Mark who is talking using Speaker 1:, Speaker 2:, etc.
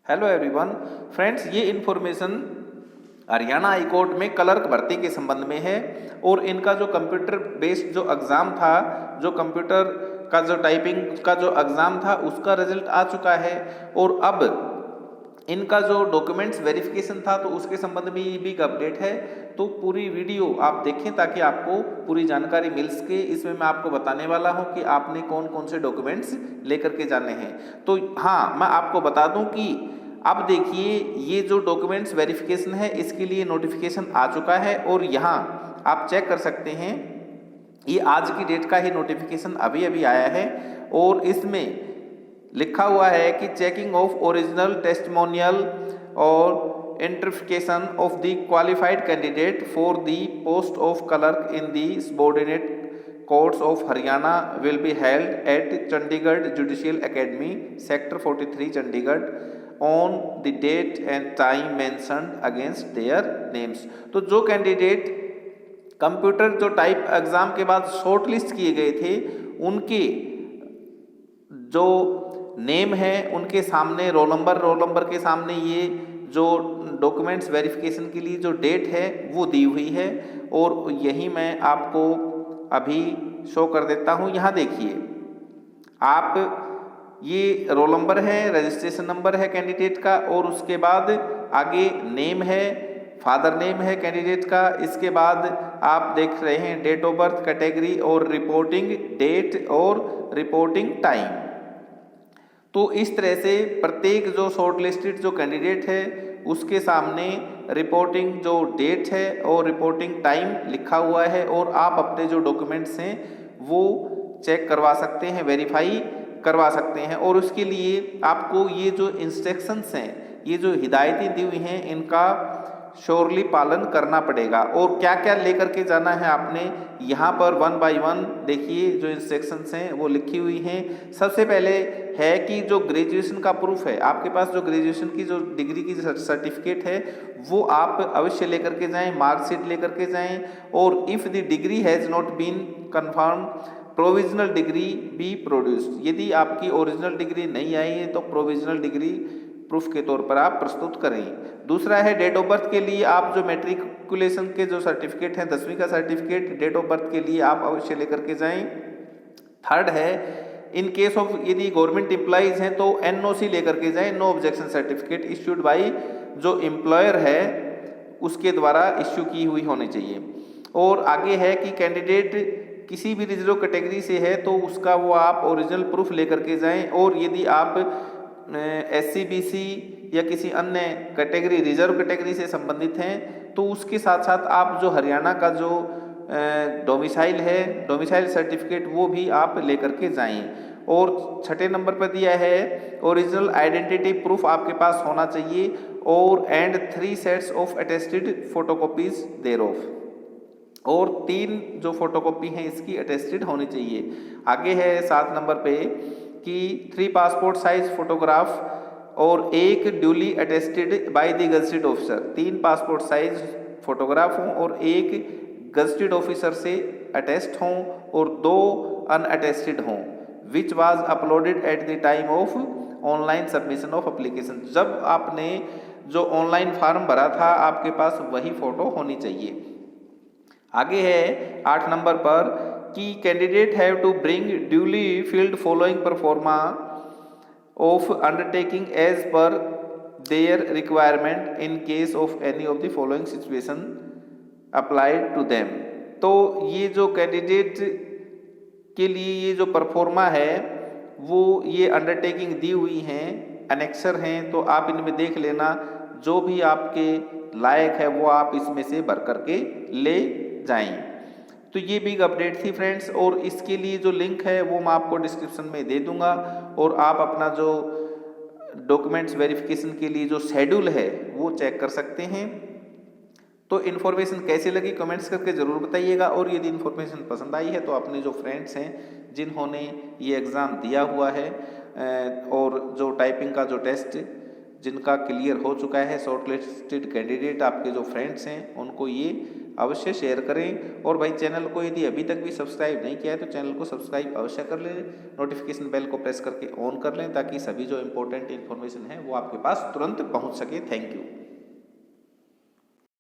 Speaker 1: Hello everyone friends, ये information Haryana high court में clerk भर्ती के संबंध में है। और इनका जो कंप्यूटर बेस्ड जो एग्ज़ाम था, जो कंप्यूटर का जो टाइपिंग का जो एग्ज़ाम था, उसका रिजल्ट आ चुका है। और अब इनका जो डॉक्यूमेंट्स वेरिफिकेशन था, तो उसके संबंध में ये बिग अपडेट है। तो पूरी वीडियो आप देखें ताकि आपको पूरी जानकारी मिल सके। इसमें मैं आपको बताने वाला हूं कि आपने कौन कौन से डॉक्यूमेंट्स लेकर के जाने हैं। तो हाँ, मैं आपको बता दूं कि अब देखिए, ये जो डॉक्यूमेंट्स वेरिफिकेशन है, इसके लिए नोटिफिकेशन आ चुका है। और यहाँ आप चेक कर सकते हैं, ये आज की डेट का ही नोटिफिकेशन अभी अभी आया है। और इसमें लिखा हुआ है कि चेकिंग ऑफ ओरिजिनल टेस्टिमोनियल और verification of the qualified candidate for the post of clerk in the subordinate courts of Haryana will be held at Chandigarh judicial academy sector 43 Chandigarh on the date and time mentioned against their names. तो जो candidate computer जो type exam के बाद short list किए गए थे, उनके जो नेम है उनके सामने रोल नंबर के सामने ये जो डॉक्यूमेंट्स वेरिफिकेशन के लिए जो डेट है वो दी हुई है। और यही मैं आपको अभी शो कर देता हूँ। यहाँ देखिए आप, ये रोल नंबर है, रजिस्ट्रेशन नंबर है कैंडिडेट का, और उसके बाद आगे नेम है, फादर नेम है कैंडिडेट का। इसके बाद आप देख रहे हैं डेट ऑफ बर्थ, कैटेगरी और रिपोर्टिंग डेट और रिपोर्टिंग टाइम। तो इस तरह से प्रत्येक जो शॉर्ट लिस्टेड जो कैंडिडेट है उसके सामने रिपोर्टिंग जो डेट है और रिपोर्टिंग टाइम लिखा हुआ है। और आप अपने जो डॉक्यूमेंट्स हैं वो चेक करवा सकते हैं, वेरीफाई करवा सकते हैं। और उसके लिए आपको ये जो इंस्ट्रक्शंस हैं, ये जो हिदायतें दी हुई हैं, इनका श्योरली पालन करना पड़ेगा। और क्या क्या लेकर के जाना है आपने, यहाँ पर 1 बाय 1 देखिए जो इंस्ट्रक्शंस हैं वो लिखी हुई हैं। सबसे पहले है कि जो ग्रेजुएशन का प्रूफ है, आपके पास जो ग्रेजुएशन की जो डिग्री की सर्टिफिकेट है वो आप अवश्य लेकर के जाएं, मार्कशीट लेकर के जाएं। और if the degree has not been confirm provisional degree be produced. यदि आपकी ओरिजिनल डिग्री नहीं आई है तो प्रोविजनल डिग्री प्रूफ के तौर पर आप प्रस्तुत करें। दूसरा है डेट ऑफ बर्थ के लिए आप जो मैट्रिकुलेशन के जो सर्टिफिकेट हैं, 10वीं का सर्टिफिकेट डेट ऑफ बर्थ के लिए आप अवश्य लेकर के जाएं। थर्ड है, इन केस ऑफ यदि गवर्नमेंट एम्प्लॉइज हैं तो एनओसी लेकर के जाएं, no objection certificate issued by जो एम्प्लॉयर है उसके द्वारा इश्यू की हुई होनी चाहिए। और आगे है कि कैंडिडेट किसी भी रिजर्व कैटेगरी से है तो उसका वो आप ओरिजिनल प्रूफ लेकर के जाएं। और यदि आप SC BC या किसी अन्य कैटेगरी, रिजर्व कैटेगरी से संबंधित हैं तो उसके साथ साथ आप जो हरियाणा का जो डोमिसाइल है, डोमिसाइल सर्टिफिकेट वो भी आप लेकर के जाएं। और छठे नंबर पर दिया है ओरिजिनल आइडेंटिटी प्रूफ आपके पास होना चाहिए। और and 3 sets of attested photocopies thereof. और 3 जो फोटोकॉपी हैं इसकी अटेस्टेड होनी चाहिए। आगे है 7 नंबर पे कि 3 पासपोर्ट साइज फोटोग्राफ और 1 duly attested by the gazetted officer. 3 passport size photograph हों और 1 गजटेड ऑफिसर से अटेस्ट हों और 2 अनअटेस्टेड हों, which was uploaded at the time of online submission of application. जब आपने जो ऑनलाइन फॉर्म भरा था आपके पास वही फोटो होनी चाहिए। आगे है 8 नंबर पर कि candidate have to bring duly filled following proforma of undertaking as per their requirement in case of any of the following situation applied to them. तो ये जो कैंडिडेट के लिए ये जो परफॉर्मा है वो ये अंडरटेकिंग दी हुई हैं, अनेक्सर हैं, तो आप इनमें देख लेना, जो भी आपके लायक है वो आप इसमें से भर करके ले जाएं। तो ये बिग अपडेट थी फ्रेंड्स। और इसके लिए जो लिंक है वो मैं आपको डिस्क्रिप्शन में दे दूंगा। और आप अपना जो डॉक्यूमेंट्स वेरिफिकेशन के लिए जो शेड्यूल है वो चेक कर सकते हैं। तो इन्फॉर्मेशन कैसे लगी कमेंट्स करके ज़रूर बताइएगा। और यदि इन्फॉर्मेशन पसंद आई है तो अपने जो फ्रेंड्स हैं जिन्होंने ये एग्ज़ाम दिया हुआ है और जो टाइपिंग का जो टेस्ट जिनका क्लियर हो चुका है, शॉर्ट लिस्टेड कैंडिडेट आपके जो फ्रेंड्स हैं उनको ये अवश्य शेयर करें। और भाई चैनल को यदि अभी तक भी सब्सक्राइब नहीं किया है तो चैनल को सब्सक्राइब अवश्य कर लें, नोटिफिकेशन बेल को प्रेस करके ऑन कर लें ताकि सभी जो इम्पोर्टेंट इन्फॉर्मेशन है वो आपके पास तुरंत पहुंच सके। Thank you.